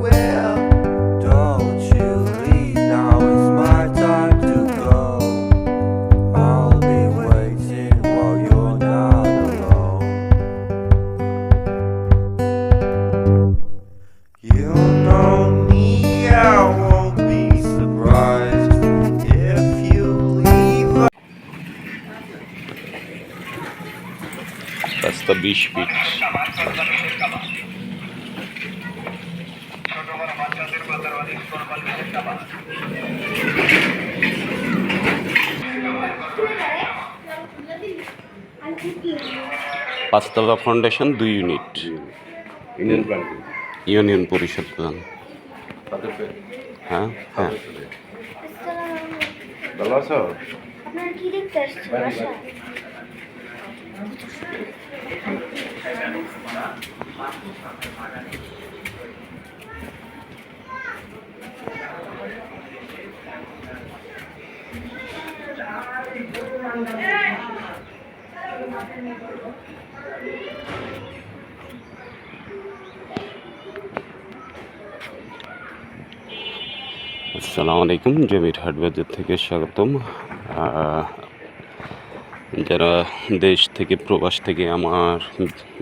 will. Don't you leave, now it's my time to go. I'll be waiting while you're not alone. You know me, I won't be surprised if you leave. রাস্তা 20 fit. পাঁচতলা foundation 2 unit. Union plan union পরিষদ plan. হ্যাঁ হ্যাঁ। ভালো আছো? আপনার কি দেখতে আসছে বাসা? আসসালামু আলাইকুম, জমির হাট বাজার থেকে স্বাগতম। যারা দেশ থেকে প্রবাস থেকে আমার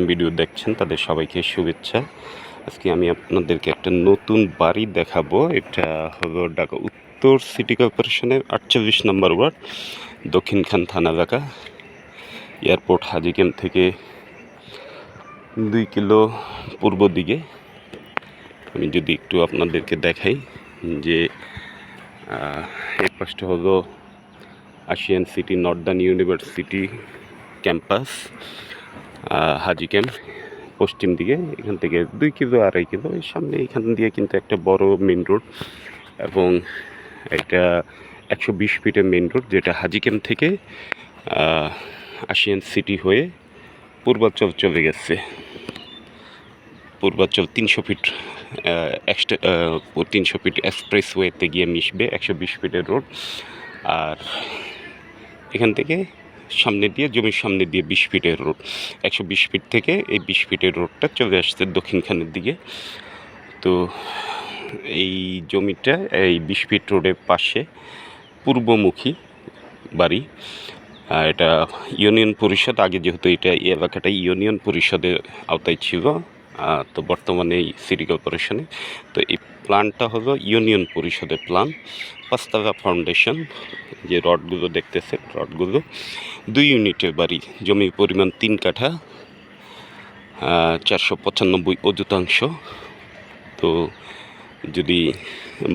ভিডিও দেখছেন তাদের সবাইকে শুভেচ্ছা। আজকে আমি আপনাদেরকে একটা নতুন বাড়ি দেখাবো। এটা হলো ঢাকা উত্তর সিটি কর্পোরেশনের 48 নম্বর ওয়ার্ড, দক্ষিণখান থানা এলাকা। এয়ারপোর্ট হাজি ক্যাম্প থেকে 2 কিলো পূর্ব দিকে। আমি যদি একটু আপনাদেরকে দেখাই যে এই পাশটা হলো Ashiyan City Northern University campus, Haji camp পশ্চিম দিকে। এখান থেকে 2 কিলো 2.5 কিলো এই সামনে এখান দিয়ে কিন্তু একটা বড় মেন রোড, এবং এটা 120 ফিটের মেন রোড, যেটা হাজি ক্যাম্প থেকে আশিয়ান সিটি হয়ে পূর্বাঞ্চল চলে গেছে। পূর্বাঞ্চল 300 ফিট এক্সট্রা 300 ফিট এক্সপ্রেসওয়েতে গিয়ে মিশবে। 120 ফিটের রোড। আর এখান থেকে সামনে দিয়ে জমির সামনে দিয়ে 20 ফিটের রোড। 120 ফিট থেকে এই 20 ফিটের রোডটা চলে আসছে দক্ষিণখানের দিকে। তো এই জমিটা এই 20 ফিট রোডের পাশে পূর্বমুখী বাড়ি। এটা ইউনিয়ন পরিষদ, আগে যেহেতু এটা এই এলাকাটা ইউনিয়ন পরিষদের আওতায় ছিল, তো বর্তমানে এই সিটি কর্পোরেশনে। তো এই প্ল্যানটা হলো ইউনিয়ন পরিষদের প্ল্যান। পাঁচতলা ফাউন্ডেশন, যে রডগুলো দেখতেছেন, রডগুলো 2 ইউনিটের বাড়ি। জমির পরিমাণ 3 কাঠা, 495 অযুতাংশ। তো যদি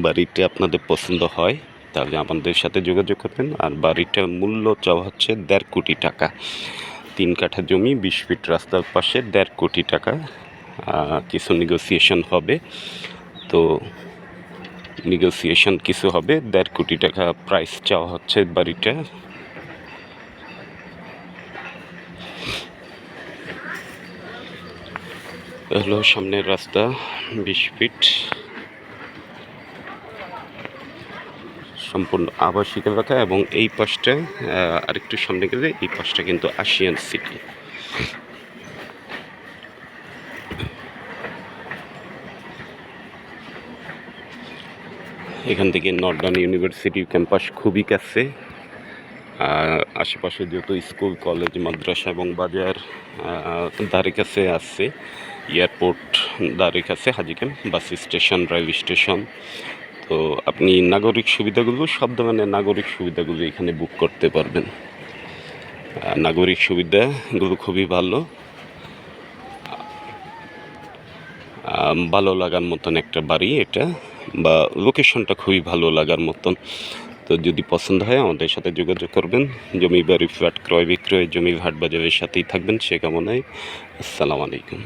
বাড়িটা আপনাদের পছন্দ হয় তাহলে আমাদের সাথে যোগাযোগ করবেন। আর বাড়িটার মূল্য চাওয়া হচ্ছে 1.5 কোটি টাকা। 3 কাঠা জমি, 20 ফিট রাস্তার পাশে, 1.5 কোটি টাকা। কিছু নেগোসিয়েশন হবে, তো নেগোসিয়েশন কিছু হবে। 1.5 কোটি টাকা প্রাইস চাওয়া হচ্ছে বাড়িটা। হলো সামনের রাস্তা 20 ফিট, সম্পূর্ণ আবাসিক এলাকা। এবং এই পাশটা আরেকটু সামনে গেলে এই পাশটা কিন্তু আশিয়ান সিটি। এখান থেকে নর্দার্ন ইউনিভার্সিটি ক্যাম্পাস খুবই কাছে। আশেপাশে যত স্কুল, কলেজ, মাদ্রাসা এবং বাজার ধারে কাছে আছে। এয়ারপোর্ট ধারে কাছে, Haji camp, bus station, rail station. তো আপনি নাগরিক সুবিধাগুলো, সব ধরনের নাগরিক সুবিধাগুলো এখানে বুক করতে পারবেন। নাগরিক সুবিধাগুলো খুবই ভালো, ভালো লাগার মতন একটা বাড়ি এটা, বা লোকেশনটা খুবই ভালো লাগার মতন। তো যদি পছন্দ হয় আমাদের সাথে যোগাযোগ করবেন। জমি বাড়ি ফ্ল্যাট ক্রয় বিক্রয় জমির হাট বাজারের সাথেই থাকবেন সে কামনায়। আসসালামু আলাইকুম।